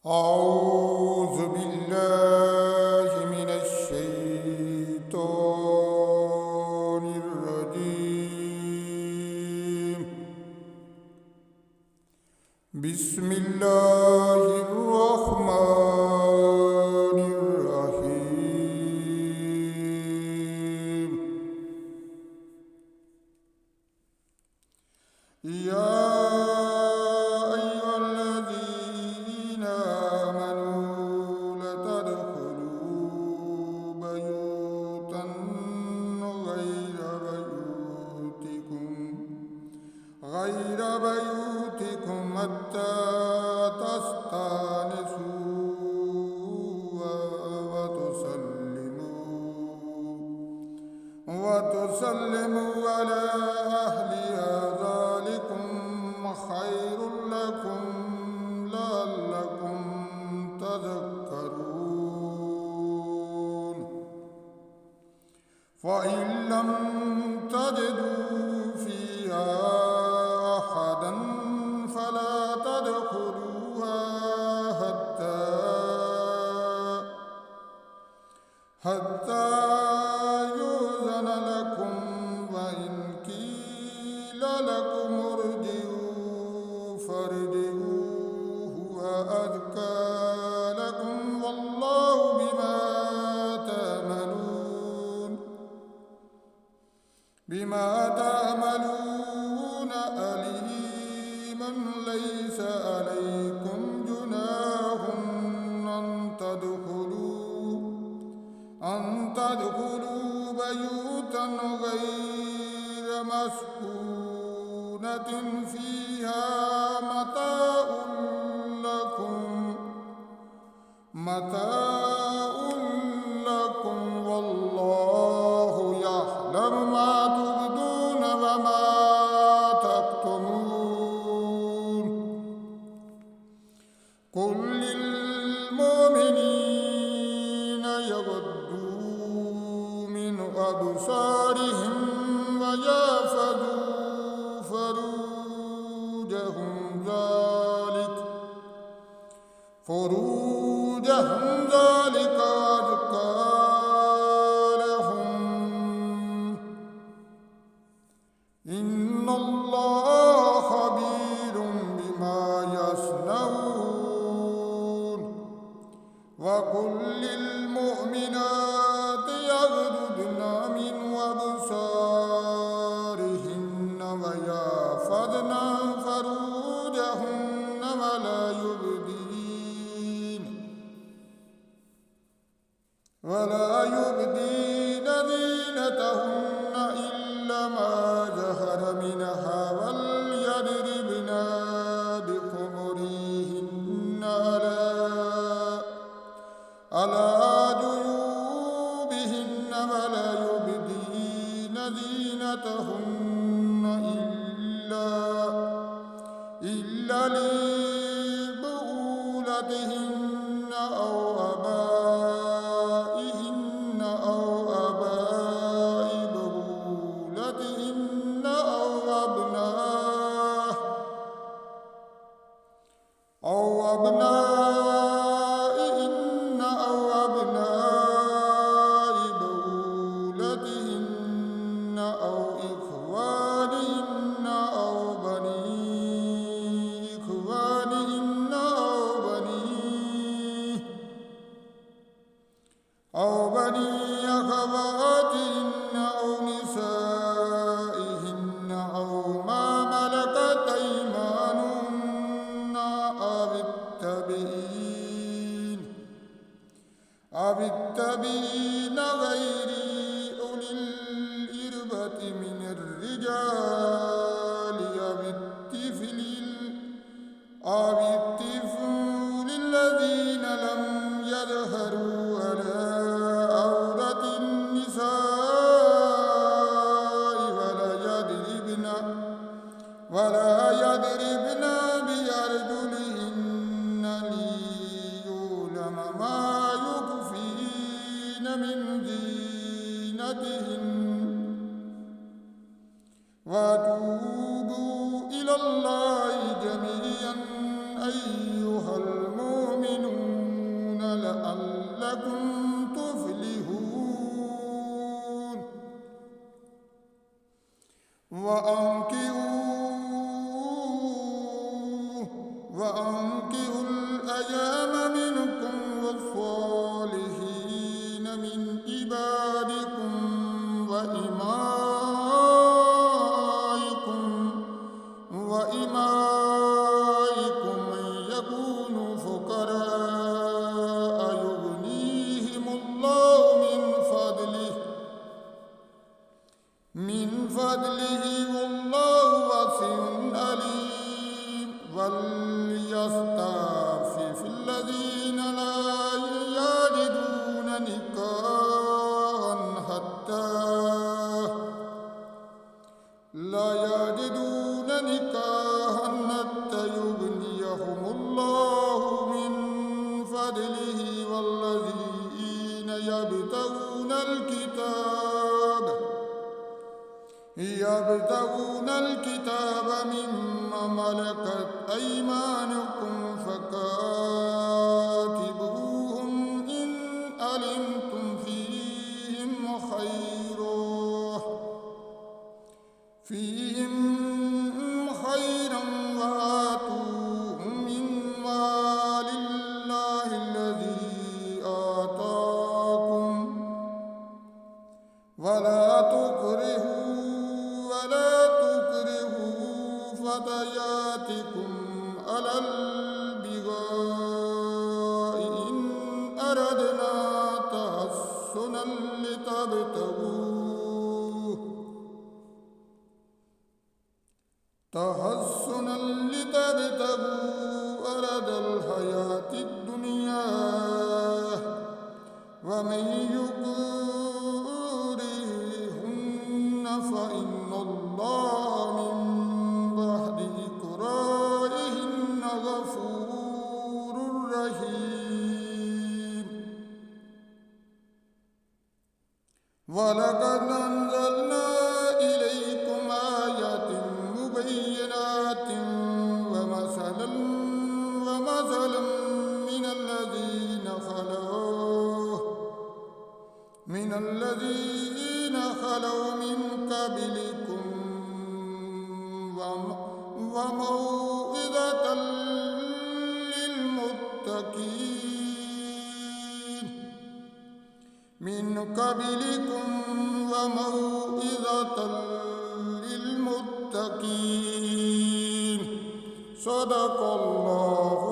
أعوذ بالله من الشيطان الرجيم. بسم الله الرحمن الرحيم. يا غير بيوتكم حتى تستأنسوا وتسلموا على أهلها، ذلكم خير لكم لعلكم تذكرون. فإن لم تجدوا فيها فلا تدخلوها حتى يؤذن لكم، وإن قيل لكم ارجعوا فارجعوا هو أزكى لكم، والله بما تعملون عليم. ليس عليكم جناح أن تدخلوا بيوتا غير مسكونة فيها متاع لكم، والله يعلم ما تبدون وما تكتمون. قل للمؤمنين يغضوا من أبصارهم ويحفظوا فروجهم، ذلك أزكى لهم. إن الله خبير بما يصنعون. وقل للمؤمنات يغضضن من أبصارهن ويحفظن فروجهن ولا يبدين زينتهن إلا ما ظهر منها، وليضربن بخمرهن على جيوبهن، ولا يبدين زينتهن إلا لبعولتهن أو آبائهن أو أبنائهن أو أبناء بعولتهن أو إخوانهن أو بني إخوانهن أو بني أخواتهن أو نسائهن أو ما ملكت أيمانهن أو التابعين غير أولي الإربة من الرجال أو الطفل الذين لم يظهروا على عورة النساء، ولا يضربن بأرجلهن ليعلم ما يخفين من زينتهن. وتوبوا إلى الله جميعا أيها المؤمنون لعلكم تفلحون وأنكحوا الأيام منكم والصالحين من عبادكم وإمائكم من يكونوا فقراء يغنيهم الله من فضله والله واسع عليم وليستعفف الذين لا يجدون نكاحا حتى يغنيهم الله من فضله والذين يبتغون الكتاب مما ملكت أيمانكم فكاتبوهم إن علمتم فيهم خيرا وآتوهم من مال الله الذي آتاكم ولا تكرهوا فتياتكم على البغاء إن أردنا تحصنا لتبتغوا أرض الحياة الدنيا ومن يكرهن فإن الله من بعد إكراههن غفور رحيم ولقد أنزلنا إليكم آيات مبينات ومثلا من الذين خلوا من قبلكم وموعظة للمتقين صدق الله